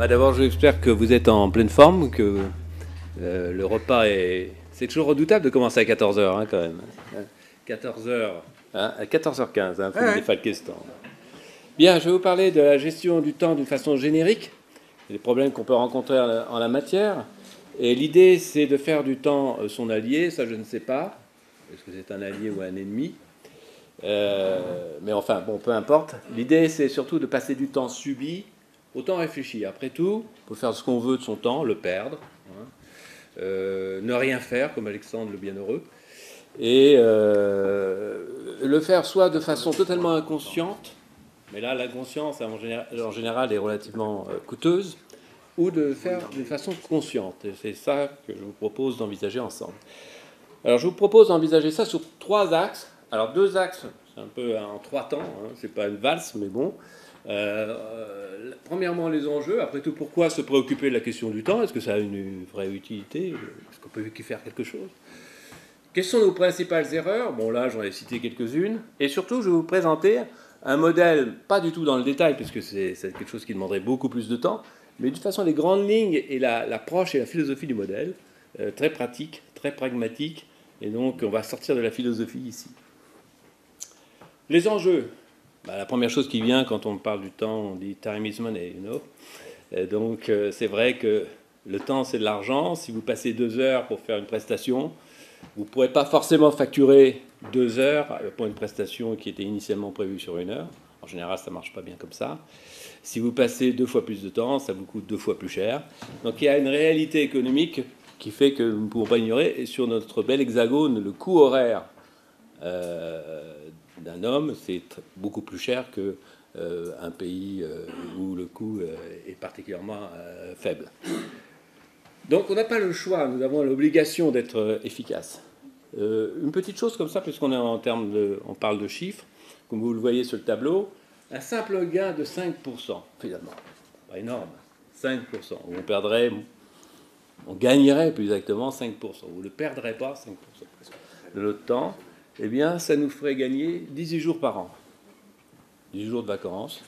D'abord, j'espère que vous êtes en pleine forme, que le repas est... C'est toujours redoutable de commencer à 14 heures, hein, quand même. 14 heures, hein, à 14h15, il faut défalquer ce temps. Bien, je vais vous parler de la gestion du temps d'une façon générique, les problèmes qu'on peut rencontrer en la matière. Et l'idée, c'est de faire du temps son allié, ça je ne sais pas, est-ce que c'est un allié ou un ennemi, mais enfin, bon, peu importe. L'idée, c'est surtout de passer du temps subi au temps réfléchi. Après tout, on peut faire ce qu'on veut de son temps, le perdre, hein, ne rien faire, comme Alexandre le Bienheureux, et le faire soit de façon totalement inconsciente, mais là, l'inconscience, en général, est relativement coûteuse, ou de le faire d'une façon consciente. Et c'est ça que je vous propose d'envisager ensemble. Alors, je vous propose d'envisager ça sur 3 axes. Alors, 2 axes, c'est un peu en 3 temps, hein, c'est pas une valse, mais bon. Premièrement, les enjeux. Après tout, pourquoi se préoccuper de la question du temps? Est-ce que ça a une vraie utilité? Est-ce qu'on peut y faire quelque chose? Quelles sont nos principales erreurs? Bon, là, j'en ai cité quelques-unes. Et surtout, je vais vous présenter un modèle, pas du tout dans le détail, puisque c'est quelque chose qui demanderait beaucoup plus de temps, mais de toute façon, les grandes lignes et l'approche et la philosophie du modèle, très pratique, très pragmatique. Et donc, on va sortir de la philosophie ici. Les enjeux. La première chose qui vient quand on parle du temps, on dit time is money, you know. Et donc, c'est vrai que le temps, c'est de l'argent. Si vous passez 2 heures pour faire une prestation, vous ne pourrez pas forcément facturer 2 heures pour une prestation qui était initialement prévue sur 1 heure. En général, ça ne marche pas bien comme ça. Si vous passez 2 fois plus de temps, ça vous coûte 2 fois plus cher. Donc, il y a une réalité économique qui fait que nous ne pouvons pas ignorer. Et sur notre bel hexagone, le coût horaire d'un homme, c'est beaucoup plus cher qu'un pays où le coût est particulièrement faible. Donc on n'a pas le choix, nous avons l'obligation d'être efficace. Une petite chose comme ça, puisqu'on est on parle de chiffres, comme vous le voyez sur le tableau, un simple gain de 5%, finalement, pas énorme, 5%, on gagnerait plus exactement 5%, on ne perdrait pas 5% de notre temps, eh bien ça nous ferait gagner 18 jours par an, 18 jours de vacances.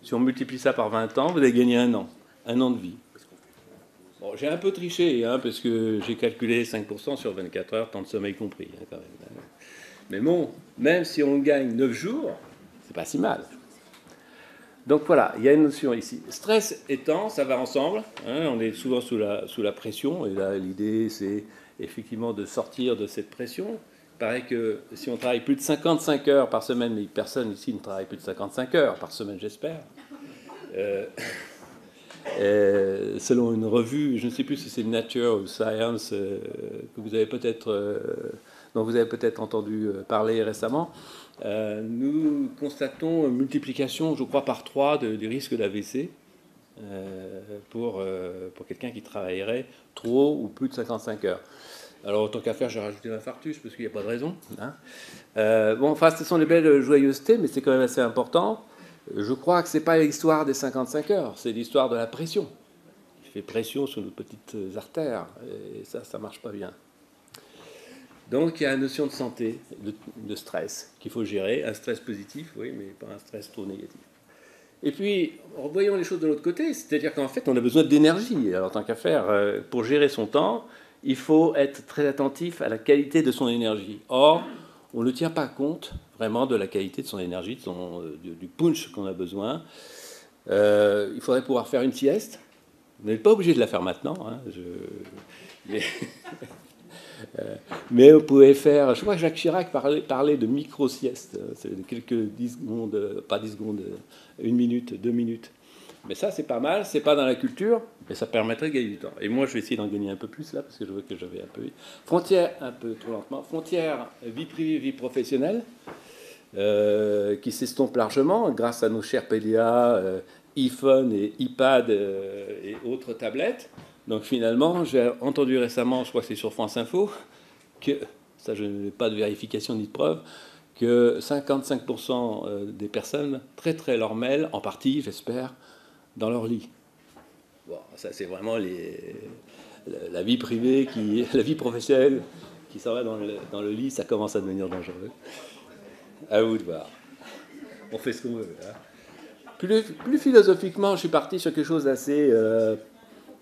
Si on multiplie ça par 20 ans, vous allez gagner un an de vie. Bon, j'ai un peu triché, hein, parce que j'ai calculé 5% sur 24 heures, temps de sommeil compris, hein, quand même. Mais bon, même si on gagne 9 jours, c'est pas si mal. Donc voilà, il y a une notion ici. Stress et temps, ça va ensemble. Hein, on est souvent sous la pression, et là, l'idée, c'est effectivement de sortir de cette pression. Il paraît que si on travaille plus de 55 heures par semaine, mais personne ici ne travaille plus de 55 heures par semaine, j'espère. Selon une revue, je ne sais plus si c'est Nature ou Science, que vous avez dont vous avez peut-être entendu parler récemment, nous constatons une multiplication, je crois, par 3 du risque d'AVC pour quelqu'un qui travaillerait trop ou plus de 55 heures. Alors, autant qu'à faire, j'ai rajouté l'infarctus parce qu'il n'y a pas de raison. Hein. Ce sont des belles joyeusetés, mais c'est quand même assez important. Je crois que ce n'est pas l'histoire des 55 heures, c'est l'histoire de la pression. Il fait pression sur nos petites artères, et ça ne marche pas bien. Donc il y a la notion de santé, de stress, qu'il faut gérer, un stress positif, oui, mais pas un stress trop négatif. Et puis, voyons les choses de l'autre côté, c'est-à-dire qu'en fait, on a besoin d'énergie. Alors, tant qu'à faire, pour gérer son temps, il faut être très attentif à la qualité de son énergie. Or, on ne tient pas compte vraiment de la qualité de son énergie, du punch qu'on a besoin. Il faudrait pouvoir faire une sieste. Vous n'êtes pas obligé de la faire maintenant. Hein, mais vous pouvez faire... Je crois que Jacques Chirac parlait de micro-sieste. C'est de quelques 10 secondes, pas 10 secondes, 1 minute, 2 minutes. Mais ça, c'est pas mal. C'est pas dans la culture, mais ça permettrait de gagner du temps. Et moi, je vais essayer d'en gagner un peu plus, là, parce que je vois que j'avais un peu... Frontière, un peu trop lentement. Frontière, vie privée, vie professionnelle, qui s'estompe largement grâce à nos chers PDA, iPhone et iPad et autres tablettes. Donc finalement, j'ai entendu récemment, je crois que c'est sur France Info, que, ça je n'ai pas de vérification ni de preuve, que 55% des personnes traiteraient leur mail, en partie, j'espère, dans leur lit. Bon, ça c'est vraiment la vie privée, la vie professionnelle qui s'en va dans le lit, ça commence à devenir dangereux. À vous de voir. On fait ce qu'on veut. Hein. Plus philosophiquement, je suis parti sur quelque chose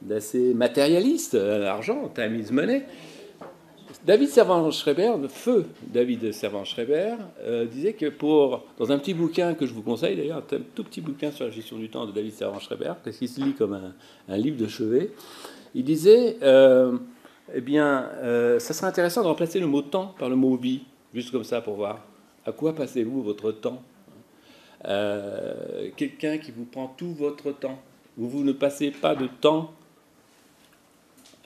d'assez matérialiste, l'argent, time is money. David Servan-Schreiber, le feu David Servan-Schreiber, disait que dans un petit bouquin que je vous conseille d'ailleurs, un tout petit bouquin sur la gestion du temps de David Servan-Schreiber, parce qu'il se lit comme un livre de chevet, il disait, ça serait intéressant de remplacer le mot temps par le mot vie, juste comme ça pour voir à quoi passez-vous votre temps. Quelqu'un qui vous prend tout votre temps, où vous ne passez pas de temps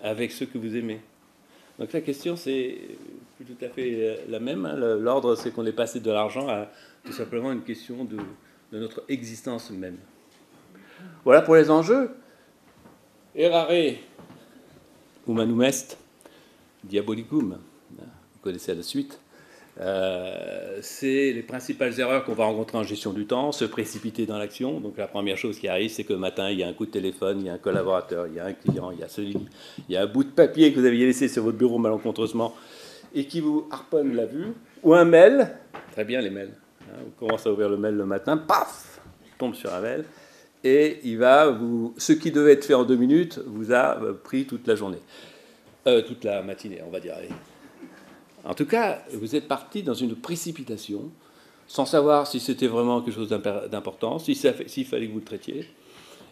avec ceux que vous aimez. Donc la question, c'est tout à fait la même. Hein. L'ordre, c'est qu'on est passé de l'argent à tout simplement une question de notre existence même. Voilà pour les enjeux. Errare humanum est, diabolicum. Vous connaissez la suite. C'est les principales erreurs qu'on va rencontrer en gestion du temps, se précipiter dans l'action. Donc la première chose qui arrive, c'est que le matin, il y a un coup de téléphone, il y a un collaborateur, il y a un client, il y a un bout de papier que vous aviez laissé sur votre bureau malencontreusement et qui vous harponne la vue, ou un mail, très bien les mails, hein, vous commencez à ouvrir le mail le matin, paf, tombe sur un mail, et ce qui devait être fait en 2 minutes vous a pris toute la journée, toute la matinée, on va dire, allez. En tout cas, vous êtes parti dans une précipitation, sans savoir si c'était vraiment quelque chose d'important, s'il fallait que vous le traitiez.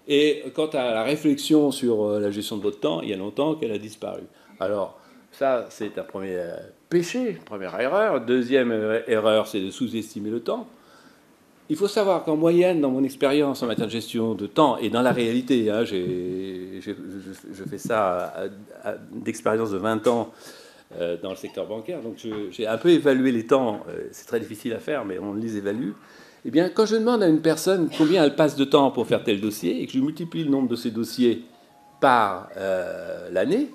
Et quant à la réflexion sur la gestion de votre temps, il y a longtemps qu'elle a disparu. Alors, ça, c'est un premier péché, première erreur. Deuxième erreur, c'est de sous-estimer le temps. Il faut savoir qu'en moyenne, dans mon expérience en matière de gestion de temps, et dans la réalité, hein, je fais ça d'expérience de 20 ans, dans le secteur bancaire, donc j'ai un peu évalué les temps, c'est très difficile à faire, mais on les évalue. Eh bien, quand je demande à une personne combien elle passe de temps pour faire tel dossier, et que je multiplie le nombre de ces dossiers par l'année,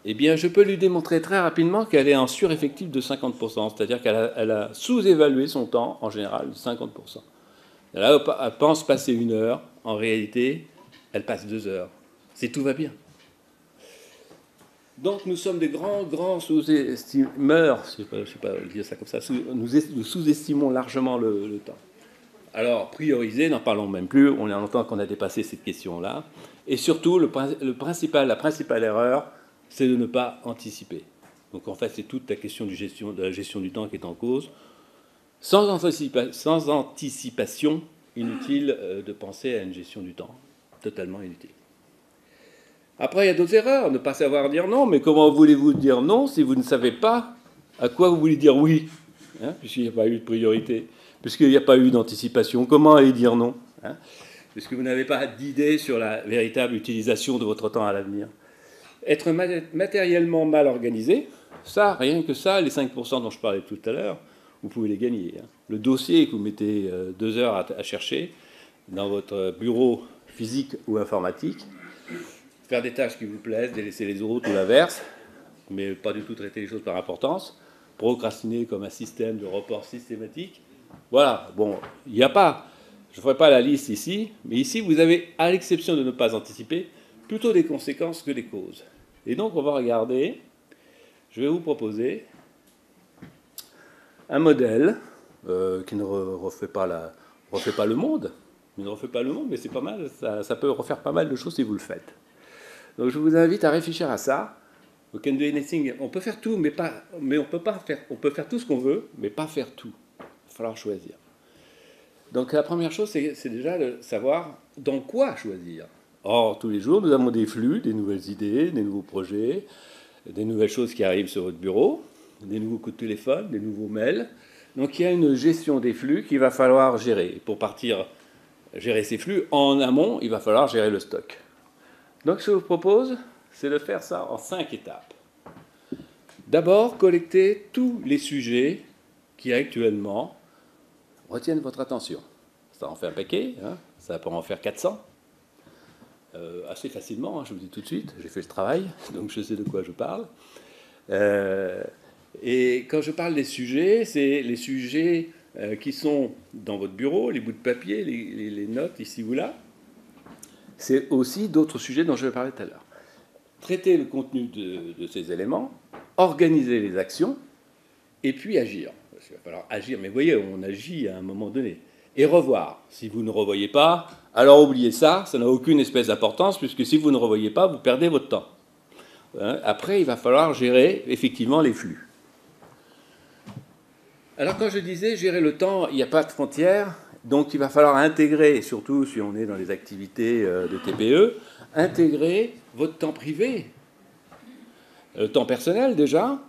eh bien, je peux lui démontrer très rapidement qu'elle est en sureffectif de 50%, c'est-à-dire qu'elle a sous-évalué son temps, en général, de 50%. Elle pense passer 1 heure, en réalité, elle passe 2 heures. Tout va bien. Donc nous sommes des grands sous-estimeurs, je ne sais pas dire ça comme ça, nous sous-estimons largement le temps. Alors, prioriser, n'en parlons même plus, on a longtemps qu'on a dépassé cette question-là. Et surtout, la principale erreur, c'est de ne pas anticiper. Donc en fait, c'est toute la question de la gestion du temps qui est en cause. Sans anticipation, inutile de penser à une gestion du temps, totalement inutile. Après, il y a d'autres erreurs, ne pas savoir dire non, mais comment voulez-vous dire non si vous ne savez pas à quoi vous voulez dire oui, hein, puisqu'il n'y a pas eu de priorité, puisqu'il n'y a pas eu d'anticipation, comment aller dire non, hein, puisque vous n'avez pas d'idée sur la véritable utilisation de votre temps à l'avenir. Être matériellement mal organisé, ça, rien que ça, les 5% dont je parlais tout à l'heure, vous pouvez les gagner. Hein. Le dossier que vous mettez 2 heures à chercher dans votre bureau physique ou informatique, faire des tâches qui vous plaisent, délaisser les autres ou l'inverse, mais pas du tout traiter les choses par importance, procrastiner comme un système de report systématique. Voilà, bon, il n'y a pas, je ne ferai pas la liste ici, mais ici vous avez, à l'exception de ne pas anticiper, plutôt des conséquences que des causes. Et donc on va regarder, je vais vous proposer un modèle qui ne refait pas le monde, mais c'est pas mal, ça peut refaire pas mal de choses si vous le faites. Donc je vous invite à réfléchir à ça. We can do anything. On peut faire tout, mais on peut pas faire. On peut faire tout ce qu'on veut, mais pas faire tout. Il va falloir choisir. Donc la première chose, c'est déjà de savoir dans quoi choisir. Or, tous les jours, nous avons des flux, des nouvelles idées, des nouveaux projets, des nouvelles choses qui arrivent sur votre bureau, des nouveaux coups de téléphone, des nouveaux mails. Donc il y a une gestion des flux qu'il va falloir gérer. Et pour gérer ces flux, en amont, il va falloir gérer le stock. Donc ce que je vous propose, c'est de faire ça en 5 étapes. D'abord, collecter tous les sujets qui actuellement retiennent votre attention. Ça en fait un paquet, hein, ça peut en faire 400. Assez facilement, hein, je vous dis tout de suite, j'ai fait le travail, donc je sais de quoi je parle. Et quand je parle des sujets, c'est les sujets qui sont dans votre bureau, les bouts de papier, les notes ici ou là. C'est aussi d'autres sujets dont je vais parler tout à l'heure. Traiter le contenu de ces éléments, organiser les actions, et puis agir. Parce qu'il va falloir agir, mais vous voyez, on agit à un moment donné. et revoir. Si vous ne revoyez pas, alors oubliez ça, ça n'a aucune espèce d'importance, puisque si vous ne revoyez pas, vous perdez votre temps. Après, il va falloir gérer effectivement les flux. Alors quand je disais gérer le temps, il n'y a pas de frontières, donc il va falloir intégrer, surtout si on est dans les activités de TPE, intégrer votre temps privé, le temps personnel déjà,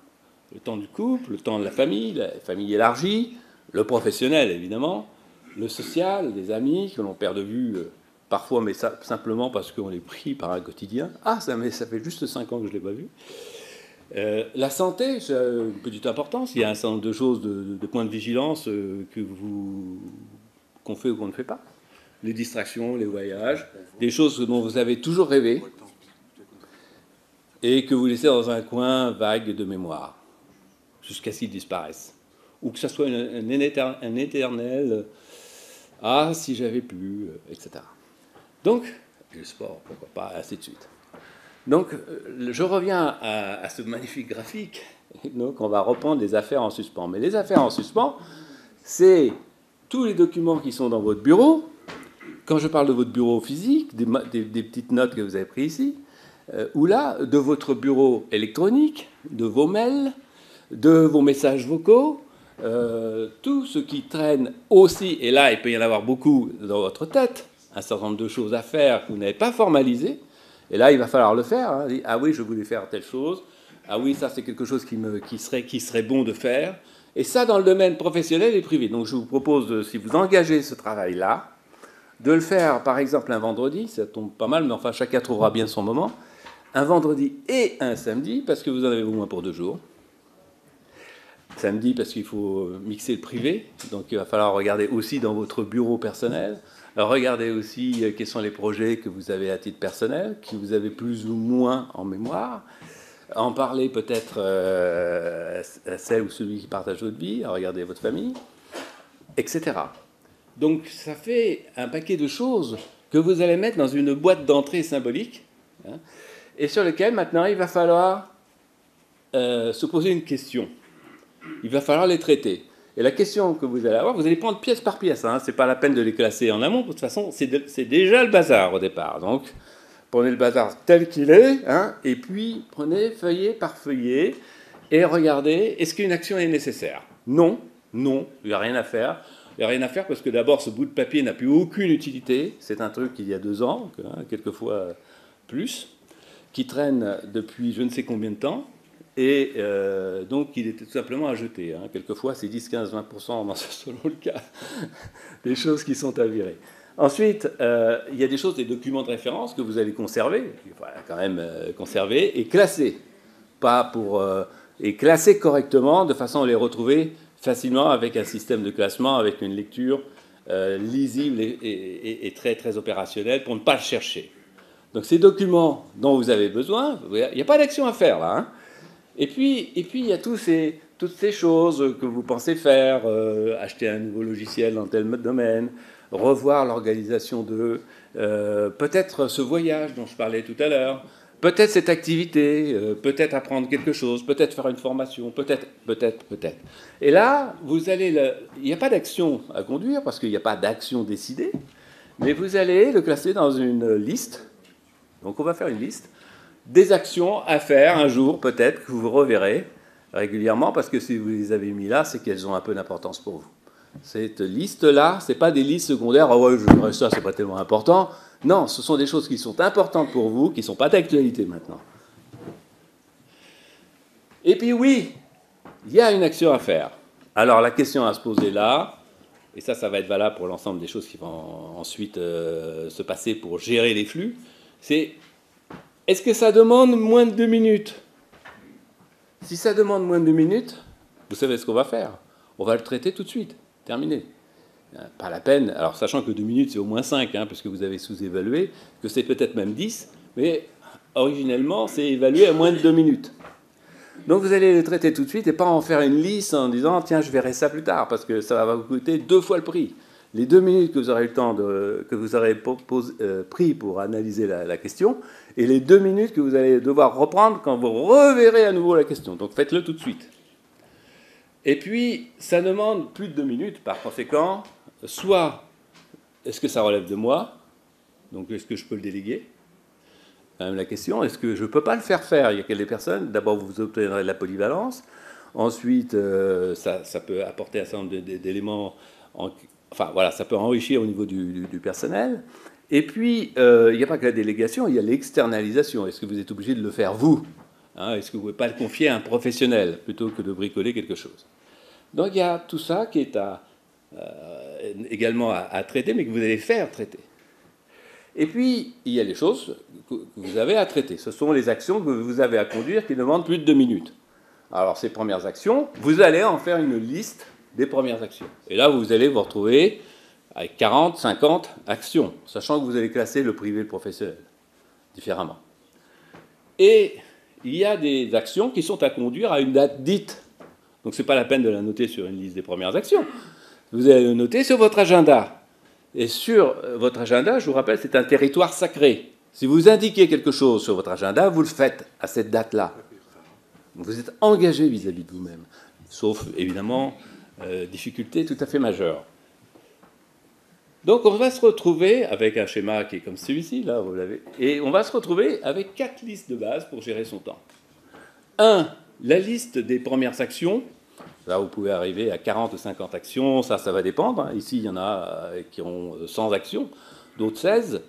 le temps du couple, le temps de la famille élargie, le professionnel évidemment, le social, des amis que l'on perd de vue parfois, mais ça, simplement parce qu'on est pris par un quotidien. Ah, ça fait juste 5 ans que je ne l'ai pas vu. La santé, c'est une petite importance. Il y a un certain nombre de choses, de points de vigilance qu'on fait ou qu'on ne fait pas. Les distractions, les voyages, des choses dont vous avez toujours rêvé et que vous laissez dans un coin vague de mémoire jusqu'à ce qu'ils disparaissent. Ou que ça soit un éternel « Ah, si j'avais pu », etc. Donc, et le sport, pourquoi pas, ainsi de suite. Donc, je reviens à ce magnifique graphique. Donc, on va reprendre les affaires en suspens. Mais les affaires en suspens, c'est tous les documents qui sont dans votre bureau. Quand je parle de votre bureau physique, des petites notes que vous avez prises ici, ou là, de votre bureau électronique, de vos mails, de vos messages vocaux, tout ce qui traîne aussi, et là, il peut y en avoir beaucoup dans votre tête, un certain nombre de choses à faire que vous n'avez pas formalisées. Et là, il va falloir le faire. Hein. Ah oui, je voulais faire telle chose. Ah oui, ça, c'est quelque chose qui serait bon de faire. Et ça, dans le domaine professionnel et privé. Donc, je vous propose, si vous engagez ce travail-là, de le faire, par exemple, un vendredi. Ça tombe pas mal, mais enfin, chacun trouvera bien son moment. Un vendredi et un samedi, parce que vous en avez au moins pour 2 jours. Samedi, parce qu'il faut mixer le privé. Donc, il va falloir regarder aussi dans votre bureau personnel. Alors, regardez aussi quels sont les projets que vous avez à titre personnel, que vous avez plus ou moins en mémoire. En parler peut-être à celle ou celui qui partage votre vie, à regarder votre famille, etc. Donc, ça fait un paquet de choses que vous allez mettre dans une boîte d'entrée symbolique, hein, et sur lequel, maintenant, il va falloir se poser une question. Il va falloir les traiter. Et la question que vous allez avoir, vous allez prendre pièce par pièce. Hein, ce n'est pas la peine de les classer en amont. De toute façon, c'est déjà le bazar au départ. Donc, prenez le bazar tel qu'il est, hein, et puis prenez feuillet par feuillet et regardez, est-ce qu'une action est nécessaire? Non, non, il n'y a rien à faire. Il n'y a rien à faire parce que d'abord, ce bout de papier n'a plus aucune utilité. C'est un truc qu'il y a 2 ans, hein, quelquefois plus, qui traîne depuis je ne sais combien de temps. Et donc, il était tout simplement à jeter. Hein. Quelquefois, c'est 10, 15, 20% selon le cas, des choses qui sont avérées. Ensuite, il y a des choses, des documents de référence que vous allez conserver, il faut quand même conserver, et classer. Et classer correctement, de façon à les retrouver facilement avec un système de classement, avec une lecture lisible et très, très opérationnelle pour ne pas le chercher. Donc, ces documents dont vous avez besoin, il n'y a pas d'action à faire, là, hein. Et puis, il y a toutes ces choses que vous pensez faire, acheter un nouveau logiciel dans tel domaine, revoir l'organisation de, peut-être ce voyage dont je parlais tout à l'heure, peut-être cette activité, peut-être apprendre quelque chose, peut-être faire une formation, peut-être. Et là, il n'y a pas d'action à conduire, parce qu'il n'y a pas d'action décidée, mais vous allez le classer dans une liste. Donc on va faire une liste des actions à faire un jour, peut-être, que vous reverrez régulièrement, parce que si vous les avez mis là, c'est qu'elles ont un peu d'importance pour vous. Cette liste-là, ce n'est pas des listes secondaires, ah ouais, je dirais ça, c'est pas tellement important. Non, ce sont des choses qui sont importantes pour vous, qui ne sont pas d'actualité maintenant. Et puis oui, il y a une action à faire. Alors la question à se poser là, et ça va être valable pour l'ensemble des choses qui vont ensuite se passer pour gérer les flux, c'est: est-ce que ça demande moins de 2 minutes? Si ça demande moins de 2 minutes, vous savez ce qu'on va faire. On va le traiter tout de suite. Terminé. Pas la peine. Alors, sachant que 2 minutes, c'est au moins 5, hein, parce que vous avez sous-évalué, que c'est peut-être même 10, mais originellement, c'est évalué à moins de 2 minutes. Donc, vous allez le traiter tout de suite et pas en faire une liste en disant: tiens, je verrai ça plus tard, parce que ça va vous coûter 2 fois le prix. Les 2 minutes que vous aurez pris pour analyser la question, et les 2 minutes que vous allez devoir reprendre quand vous reverrez à nouveau la question. Donc faites-le tout de suite. Et puis, ça demande plus de 2 minutes, par conséquent, soit est-ce que ça relève de moi, donc est-ce que je peux le déléguer, même la question, est-ce que je ne peux pas le faire? Il y a des personnes, d'abord vous obtiendrez de la polyvalence, ensuite ça peut apporter un certain nombre d'éléments, enfin voilà, ça peut enrichir au niveau du personnel. Et puis, il n'y a pas que la délégation, il y a l'externalisation. Est-ce que vous êtes obligé de le faire vous, hein? Est-ce que vous ne pouvez pas le confier à un professionnel plutôt que de bricoler quelque chose? Donc il y a tout ça qui est également à traiter, mais que vous allez faire traiter. Et puis, il y a les choses que vous avez à traiter. Ce sont les actions que vous avez à conduire qui demandent plus de 2 minutes. Alors, ces premières actions, vous allez en faire une liste des premières actions. Et là, vous allez vous retrouver avec 40, 50 actions, sachant que vous allez classer le privé et le professionnel différemment. Et il y a des actions qui sont à conduire à une date dite. Donc, ce n'est pas la peine de la noter sur une liste des premières actions. Vous allez le noter sur votre agenda. Et sur votre agenda, je vous rappelle, c'est un territoire sacré. Si vous indiquez quelque chose sur votre agenda, vous le faites à cette date-là. Vous êtes engagé vis-à-vis de vous-même. Sauf, évidemment, difficultés tout à fait majeures. Donc, on va se retrouver avec un schéma qui est comme celui-ci, là, vous l'avez, et on va se retrouver avec 4 listes de base pour gérer son temps. 1, la liste des premières actions. Là, vous pouvez arriver à 40 ou 50 actions, ça va dépendre. Ici, il y en a qui ont 100 actions, d'autres 16.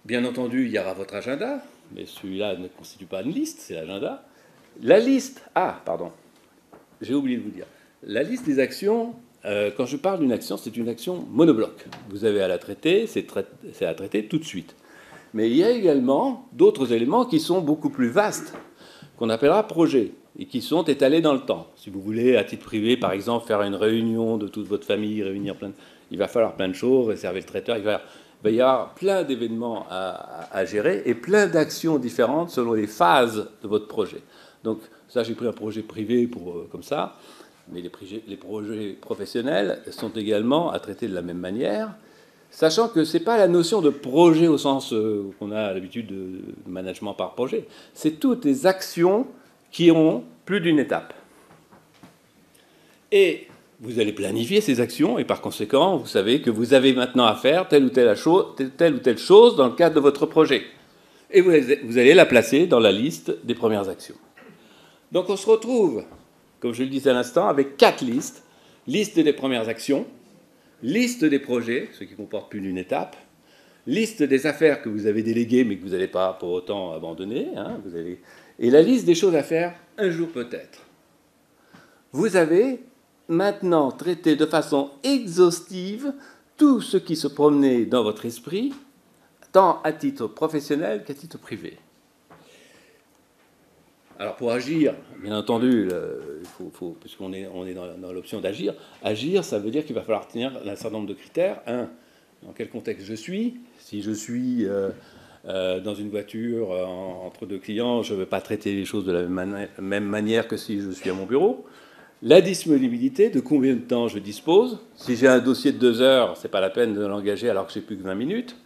Bien entendu, il y aura votre agenda, mais celui-là ne constitue pas une liste, c'est l'agenda. La liste, j'ai oublié de vous dire. La liste des actions, quand je parle d'une action, c'est une action monobloc. Vous avez à la traiter, c'est à traiter tout de suite. Mais il y a également d'autres éléments qui sont beaucoup plus vastes, qu'on appellera projets, et qui sont étalés dans le temps. Si vous voulez, à titre privé, par exemple, faire une réunion de toute votre famille, il va falloir plein de choses, réserver le traiteur, il va y avoir plein d'événements à gérer et plein d'actions différentes selon les phases de votre projet. Donc ça, j'ai pris un projet privé comme ça, mais les projets professionnels sont également à traiter de la même manière, sachant que ce n'est pas la notion de projet au sens qu'on a l'habitude de management par projet, c'est toutes les actions qui ont plus d'une étape. Et vous allez planifier ces actions, et par conséquent, vous savez que vous avez maintenant à faire telle ou telle chose dans le cadre de votre projet. Et vous allez la placer dans la liste des premières actions. Donc on se retrouve, comme je le disais à l'instant, avec 4 listes. Liste des premières actions, liste des projets, ce qui comporte plus d'une étape, liste des affaires que vous avez déléguées mais que vous n'allez pas pour autant abandonner, et la liste des choses à faire un jour peut-être. Vous avez maintenant traité de façon exhaustive tout ce qui se promenait dans votre esprit, tant à titre professionnel qu'à titre privé. Alors pour agir, bien entendu, puisqu'on est dans l'option d'agir, agir, ça veut dire qu'il va falloir tenir un certain nombre de critères. 1, dans quel contexte je suis? Si je suis dans une voiture entre 2 clients, je ne vais pas traiter les choses de la même manière que si je suis à mon bureau. La disponibilité, de combien de temps je dispose. Si j'ai un dossier de 2 heures, ce n'est pas la peine de l'engager alors que j'ai plus que 20 minutes.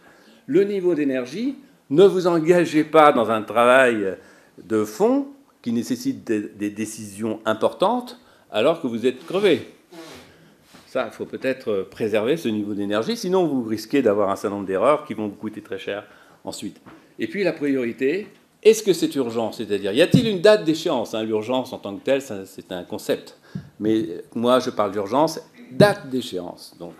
Le niveau d'énergie, ne vous engagez pas dans un travail de fond qui nécessite des décisions importantes alors que vous êtes crevé. Ça, il faut peut-être préserver ce niveau d'énergie, sinon vous risquez d'avoir un certain nombre d'erreurs qui vont vous coûter très cher ensuite. Et puis la priorité, est-ce que c'est urgent? C'est-à-dire, y a-t-il une date d'échéance? L'urgence en tant que telle, c'est un concept. Mais moi, je parle d'urgence, date d'échéance. Donc.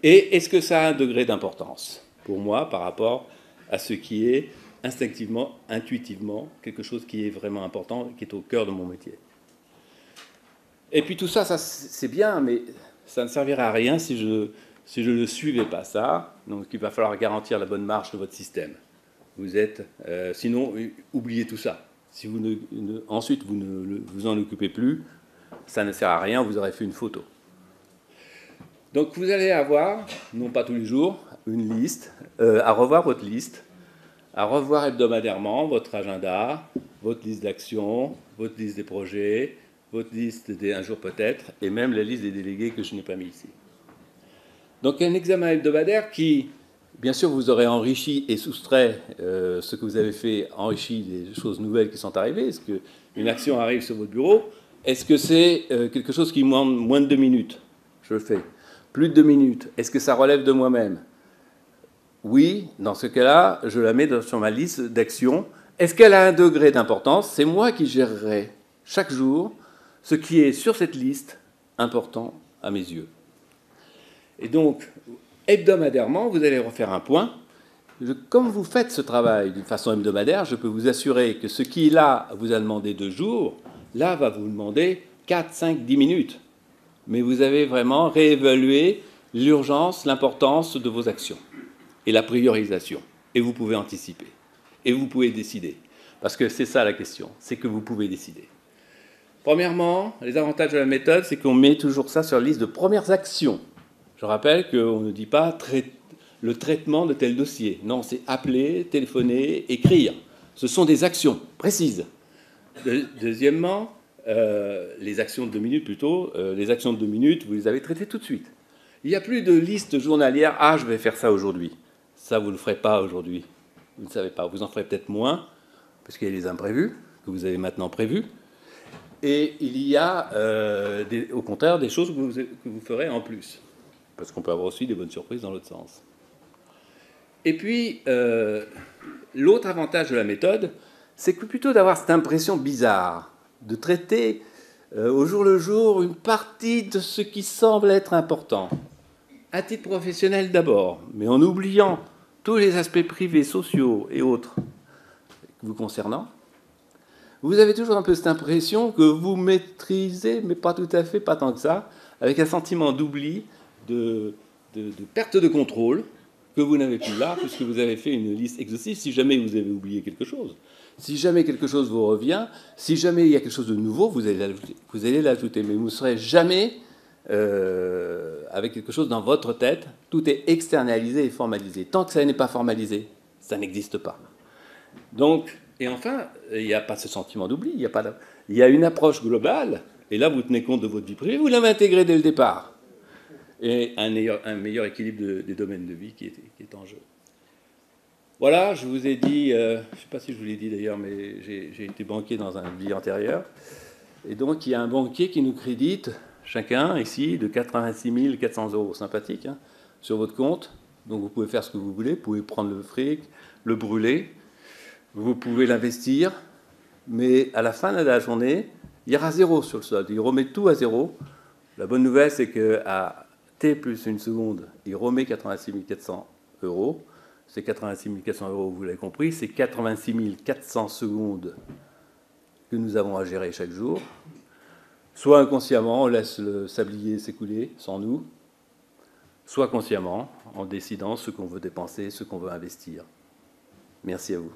Et est-ce que ça a un degré d'importance pour moi par rapport à ce qui est instinctivement, intuitivement, quelque chose qui est vraiment important, qui est au cœur de mon métier? Et puis tout ça, c'est bien, mais ça ne servira à rien si je ne suivais pas ça. Donc il va falloir garantir la bonne marche de votre système. Sinon, oubliez tout ça. Si ensuite vous ne vous en occupez plus, ça ne sert à rien, vous aurez fait une photo. Donc vous allez avoir, non pas tous les jours, une liste, à revoir votre liste, à revoir hebdomadairement votre agenda, votre liste d'actions, votre liste des projets, votre liste des un jour peut-être, et même la liste des délégués que je n'ai pas mis ici. Donc un examen hebdomadaire qui, bien sûr, vous aurez enrichi et soustrait ce que vous avez fait, enrichi des choses nouvelles qui sont arrivées. Est-ce qu'une action arrive sur votre bureau? Est-ce que c'est quelque chose qui demande moins de 2 minutes? Je le fais. Plus de 2 minutes. Est-ce que ça relève de moi-même? Oui, dans ce cas-là, je la mets sur ma liste d'actions. Est-ce qu'elle a un degré d'importance? C'est moi qui gérerai chaque jour ce qui est sur cette liste important à mes yeux. Et donc, hebdomadairement, vous allez refaire un point. Comme vous faites ce travail d'une façon hebdomadaire, je peux vous assurer que ce qui, là, vous a demandé 2 jours, là, va vous demander 4, 5, 10 minutes. Mais vous avez vraiment réévalué l'urgence, l'importance de vos actions et la priorisation. Et vous pouvez anticiper. Et vous pouvez décider. Parce que c'est ça la question, c'est que vous pouvez décider. Premièrement, les avantages de la méthode, c'est qu'on met toujours ça sur la liste de premières actions. Je rappelle qu'on ne dit pas le traitement de tel dossier. Non, c'est appeler, téléphoner, écrire. Ce sont des actions précises. Deuxièmement, les actions de 2 minutes plutôt, les actions de 2 minutes, vous les avez traitées tout de suite. Il n'y a plus de liste journalière, ah, je vais faire ça aujourd'hui. Ça, vous ne le ferez pas aujourd'hui. Vous ne savez pas. Vous en ferez peut-être moins, parce qu'il y a les imprévus, que vous avez maintenant prévus. Et il y a, au contraire, des choses que vous ferez en plus. Parce qu'on peut avoir aussi des bonnes surprises dans l'autre sens. Et puis, l'autre avantage de la méthode, c'est que plutôt d'avoir cette impression bizarre, de traiter au jour le jour une partie de ce qui semble être important, à titre professionnel d'abord, mais en oubliant tous les aspects privés, sociaux et autres vous concernant, vous avez toujours un peu cette impression que vous maîtrisez, mais pas tout à fait, pas tant que ça, avec un sentiment d'oubli, de perte de contrôle, que vous n'avez plus là, puisque vous avez fait une liste exhaustive, si jamais vous avez oublié quelque chose. Si jamais quelque chose vous revient, si jamais il y a quelque chose de nouveau, vous allez l'ajouter, mais vous ne serez jamais avec quelque chose dans votre tête. Tout est externalisé et formalisé. Tant que ça n'est pas formalisé, ça n'existe pas. Donc, et enfin, il n'y a pas ce sentiment d'oubli, il y a une approche globale, et là vous tenez compte de votre vie privée, vous l'avez intégrée dès le départ. Et un meilleur équilibre des domaines de vie qui est en jeu. Voilà, je vous ai dit, je ne sais pas si je vous l'ai dit d'ailleurs, mais j'ai été banquier dans une vie antérieure. Et donc, il y a un banquier qui nous crédite, chacun ici, de 86 400 € sympathique, hein, sur votre compte. Donc, vous pouvez faire ce que vous voulez. Vous pouvez prendre le fric, le brûler. Vous pouvez l'investir. Mais à la fin de la journée, il y aura 0 sur le solde. Il remet tout à 0. La bonne nouvelle, c'est qu'à T plus 1 seconde, il remet 86 400 €. C'est 86 400 €, vous l'avez compris, c'est 86 400 secondes que nous avons à gérer chaque jour. Soit inconsciemment, on laisse le sablier s'écouler sans nous, soit consciemment, en décidant ce qu'on veut dépenser, ce qu'on veut investir. Merci à vous.